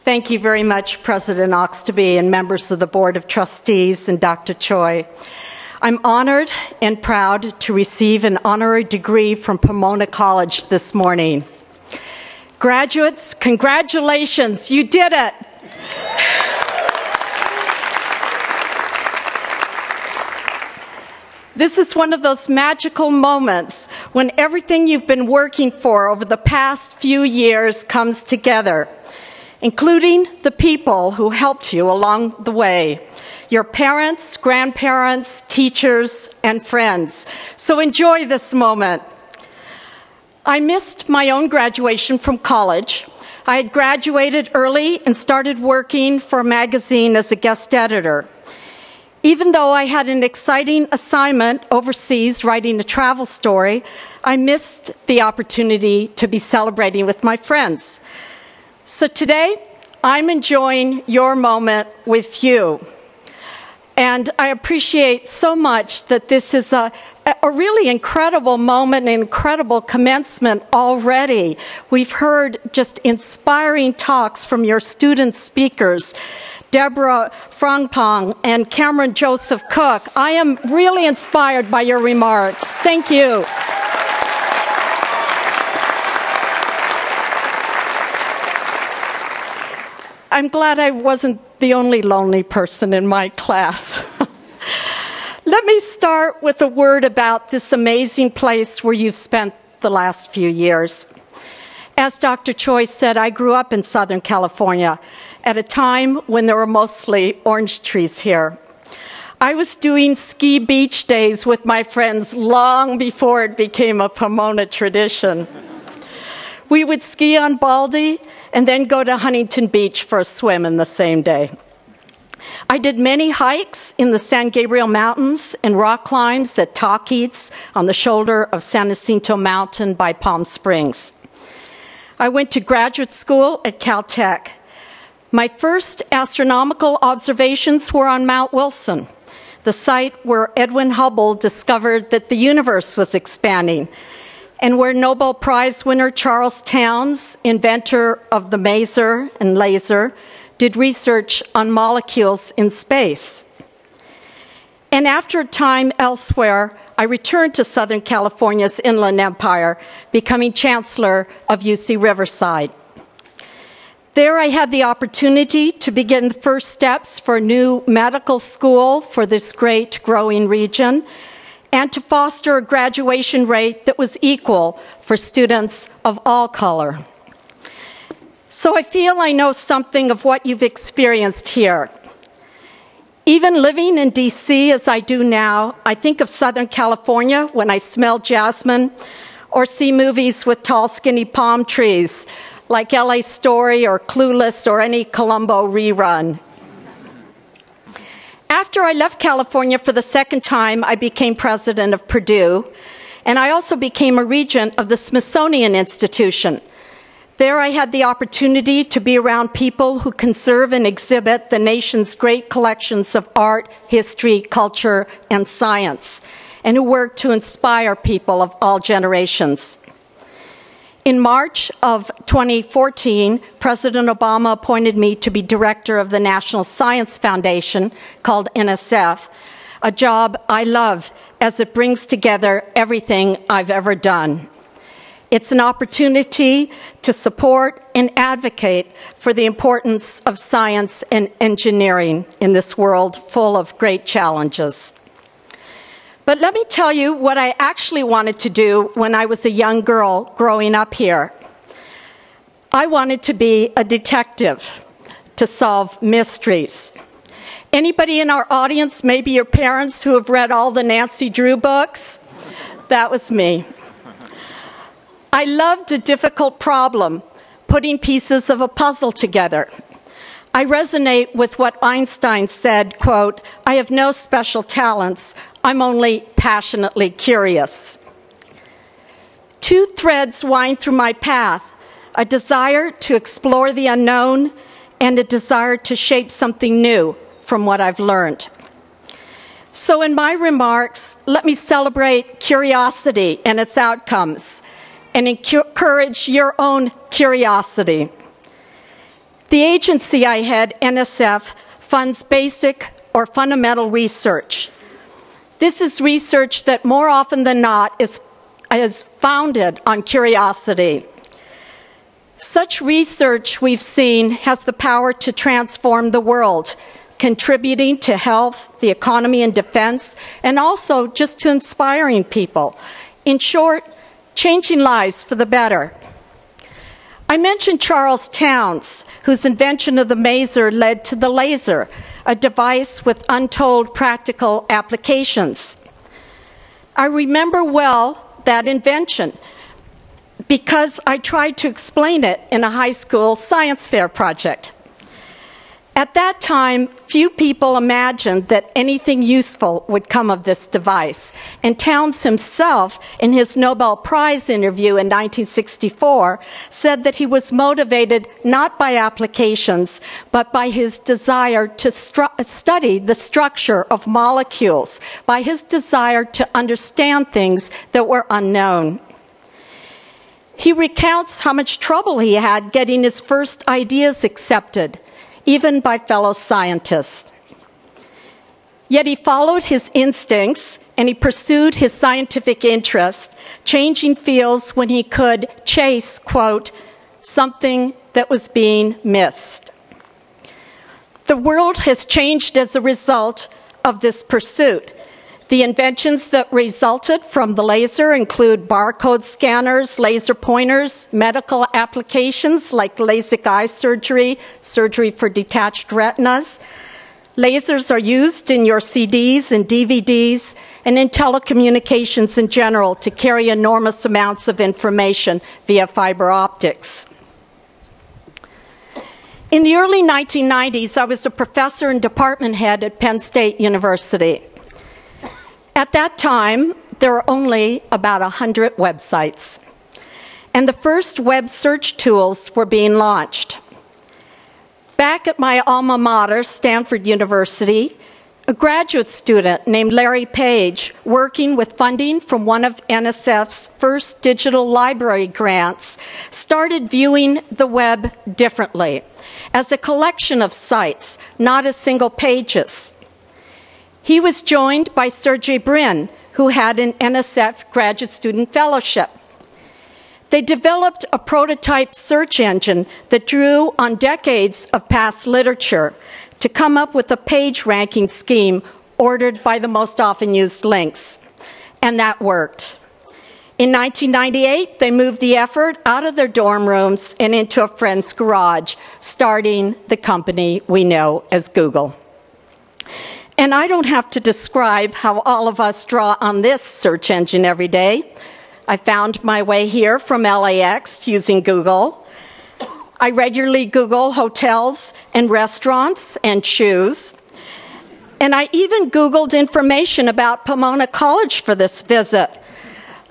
Thank you very much, President Oxtoby and members of the Board of Trustees and Dr. Choi. I'm honored and proud to receive an honorary degree from Pomona College this morning. Graduates, congratulations, you did it! This is one of those magical moments when everything you've been working for over the past few years comes together, including the people who helped you along the way, your parents, grandparents, teachers, and friends. So enjoy this moment. I missed my own graduation from college. I had graduated early and started working for a magazine as a guest editor. Even though I had an exciting assignment overseas writing a travel story, I missed the opportunity to be celebrating with my friends. So today, I'm enjoying your moment with you. And I appreciate so much that this is a really incredible moment, an incredible commencement already. We've heard just inspiring talks from your student speakers, Deborah Frongpong and Cameron Joseph Cook. I am really inspired by your remarks. Thank you. I'm glad I wasn't the only lonely person in my class. Let me start with a word about this amazing place where you've spent the last few years. As Dr. Choi said, I grew up in Southern California at a time when there were mostly orange trees here. I was doing ski beach days with my friends long before it became a Pomona tradition. We would ski on Baldy and then go to Huntington Beach for a swim in the same day. I did many hikes in the San Gabriel Mountains and rock climbs at Tahquitz on the shoulder of San Jacinto Mountain by Palm Springs. I went to graduate school at Caltech. My first astronomical observations were on Mount Wilson, the site where Edwin Hubble discovered that the universe was expanding, and where Nobel Prize winner Charles Townes, inventor of the maser and laser, did research on molecules in space. And after a time elsewhere, I returned to Southern California's Inland Empire, becoming chancellor of UC Riverside. There I had the opportunity to begin the first steps for a new medical school for this great growing region, and to foster a graduation rate that was equal for students of all color. So I feel I know something of what you've experienced here. Even living in DC as I do now, I think of Southern California when I smell jasmine or see movies with tall, skinny palm trees, like LA Story or Clueless or any Columbo rerun. After I left California for the second time, I became president of Purdue, and I also became a regent of the Smithsonian Institution. There I had the opportunity to be around people who conserve and exhibit the nation's great collections of art, history, culture, and science, and who work to inspire people of all generations. In March of 2014, President Obama appointed me to be director of the National Science Foundation, called NSF, a job I love as it brings together everything I've ever done. It's an opportunity to support and advocate for the importance of science and engineering in this world full of great challenges. But let me tell you what I actually wanted to do when I was a young girl growing up here. I wanted to be a detective to solve mysteries. Anybody in our audience, maybe your parents who have read all the Nancy Drew books? That was me. I loved a difficult problem, putting pieces of a puzzle together. I resonate with what Einstein said, quote, "I have no special talents, I'm only passionately curious." Two threads wind through my path, a desire to explore the unknown and a desire to shape something new from what I've learned. So in my remarks, let me celebrate curiosity and its outcomes, and encourage your own curiosity. The agency I head, NSF, funds basic or fundamental research. This is research that more often than not is founded on curiosity. Such research, we've seen, has the power to transform the world, contributing to health, the economy, and defense, and also just to inspiring people. In short, changing lives for the better. I mentioned Charles Townes, whose invention of the maser led to the laser, a device with untold practical applications. I remember well that invention because I tried to explain it in a high school science fair project. At that time, few people imagined that anything useful would come of this device. And Townes himself, in his Nobel Prize interview in 1964, said that he was motivated not by applications, but by his desire to study the structure of molecules, by his desire to understand things that were unknown. He recounts how much trouble he had getting his first ideas accepted, even by fellow scientists. Yet he followed his instincts and he pursued his scientific interest, changing fields when he could chase, quote, something that was being missed. The world has changed as a result of this pursuit. The inventions that resulted from the laser include barcode scanners, laser pointers, medical applications like LASIK eye surgery, surgery for detached retinas. Lasers are used in your CDs and DVDs and in telecommunications in general to carry enormous amounts of information via fiber optics. In the early 1990s, I was a professor and department head at Penn State University. At that time, there were only about 100 websites, and the first web search tools were being launched. Back at my alma mater, Stanford University, a graduate student named Larry Page, working with funding from one of NSF's first digital library grants, started viewing the web differently, as a collection of sites, not as single pages. He was joined by Sergey Brin, who had an NSF graduate student fellowship. They developed a prototype search engine that drew on decades of past literature to come up with a page ranking scheme ordered by the most often used links. And that worked. In 1998, they moved the effort out of their dorm rooms and into a friend's garage, starting the company we know as Google. And I don't have to describe how all of us draw on this search engine every day. I found my way here from LAX using Google. I regularly Google hotels and restaurants and shoes. And I even Googled information about Pomona College for this visit,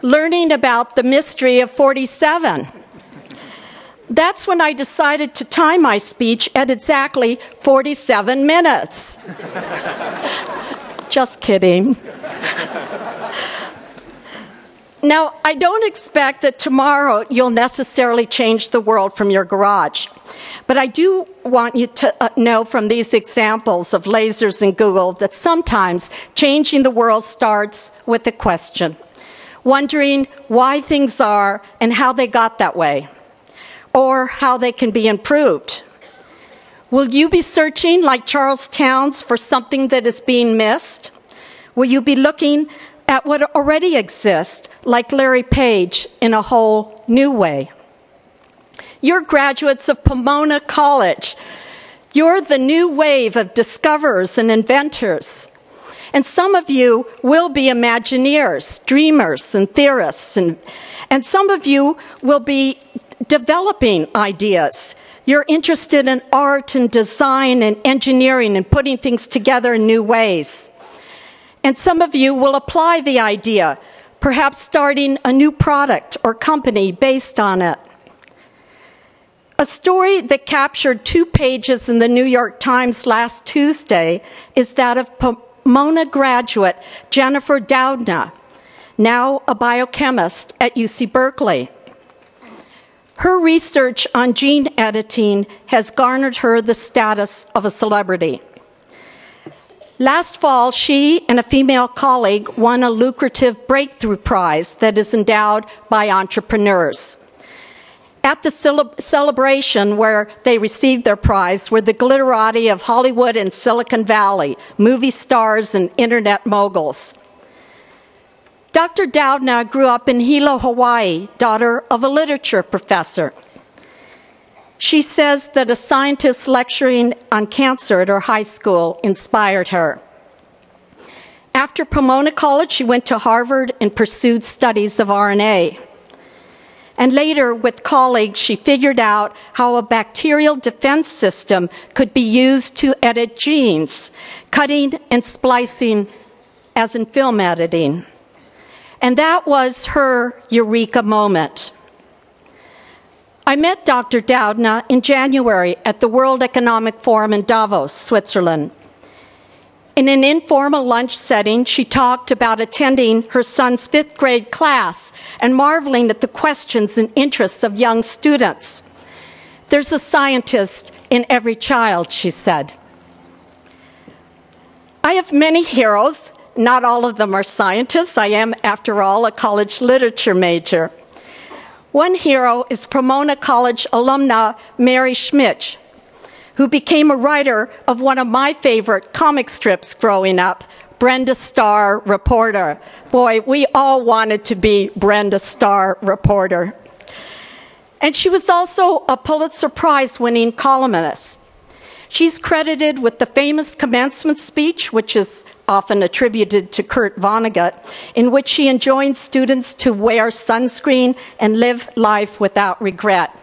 learning about the mystery of 47. That's when I decided to time my speech at exactly 47 minutes. Just kidding. Now, I don't expect that tomorrow you'll necessarily change the world from your garage. But I do want you to know from these examples of lasers and Google that sometimes changing the world starts with a question, wondering why things are and how they got that way, or how they can be improved. Will you be searching, like Charles Townes, for something that is being missed? Will you be looking at what already exists, like Larry Page, in a whole new way? You're graduates of Pomona College. You're the new wave of discoverers and inventors. And some of you will be Imagineers, dreamers, and theorists. And some of you will be developing ideas. You're interested in art and design and engineering and putting things together in new ways. And some of you will apply the idea, perhaps starting a new product or company based on it. A story that captured 2 pages in the New York Times last Tuesday is that of Pomona graduate Jennifer Doudna, now a biochemist at UC Berkeley. Her research on gene editing has garnered her the status of a celebrity. Last fall, she and a female colleague won a lucrative breakthrough prize that is endowed by entrepreneurs. At the celebration where they received their prize were the glitterati of Hollywood and Silicon Valley, movie stars and internet moguls. Dr. Doudna grew up in Hilo, Hawaii, daughter of a literature professor. She says that a scientist lecturing on cancer at her high school inspired her. After Pomona College, she went to Harvard and pursued studies of RNA. And later, with colleagues, she figured out how a bacterial defense system could be used to edit genes, cutting and splicing as in film editing. And that was her eureka moment. I met Dr. Doudna in January at the World Economic Forum in Davos, Switzerland. In an informal lunch setting, she talked about attending her son's 5th grade class and marveling at the questions and interests of young students. There's a scientist in every child, she said. I have many heroes. Not all of them are scientists. I am, after all, a college literature major. One hero is Pomona College alumna Mary Schmidt, who became a writer of one of my favorite comic strips growing up, Brenda Starr, Reporter. Boy, we all wanted to be Brenda Starr, Reporter. And she was also a Pulitzer Prize-winning columnist. She's credited with the famous commencement speech, which is often attributed to Kurt Vonnegut, in which she enjoined students to wear sunscreen and live life without regret.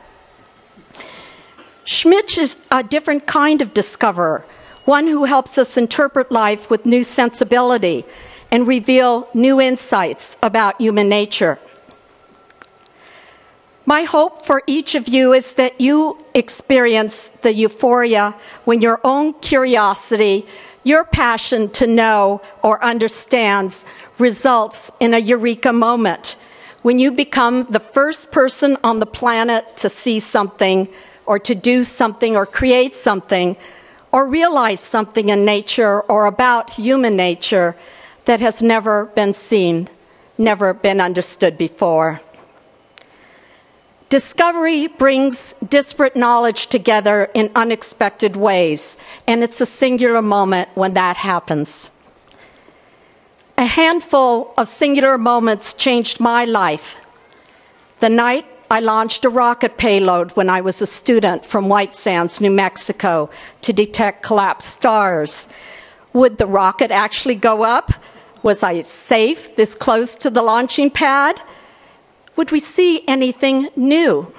Schmidt is a different kind of discoverer, one who helps us interpret life with new sensibility and reveal new insights about human nature. My hope for each of you is that you experience the euphoria when your own curiosity, your passion to know or understand results in a eureka moment, when you become the first person on the planet to see something or to do something or create something or realize something in nature or about human nature that has never been seen, never been understood before. Discovery brings disparate knowledge together in unexpected ways, and it's a singular moment when that happens. A handful of singular moments changed my life. The night I launched a rocket payload when I was a student from White Sands, New Mexico, to detect collapsed stars. Would the rocket actually go up? Was I safe this close to the launching pad? Would we see anything new?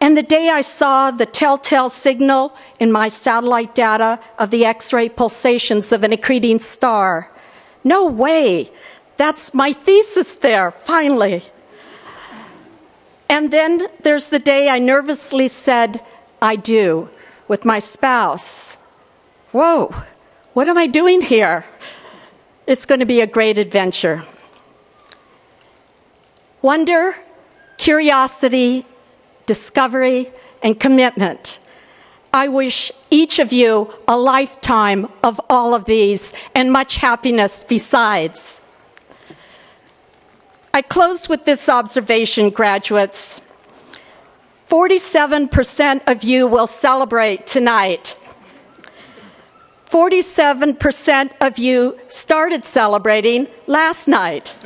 And the day I saw the telltale signal in my satellite data of the X-ray pulsations of an accreting star, no way, that's my thesis there, finally. And then there's the day I nervously said, I do, with my spouse. Whoa, what am I doing here? It's going to be a great adventure. Wonder, curiosity, discovery, and commitment. I wish each of you a lifetime of all of these and much happiness besides. I close with this observation, graduates. 47% of you will celebrate tonight. 47% of you started celebrating last night.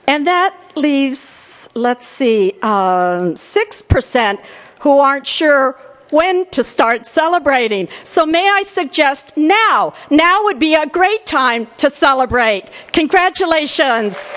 And that leaves, 6% who aren't sure when to start celebrating. So may I suggest now? Now would be a great time to celebrate. Congratulations.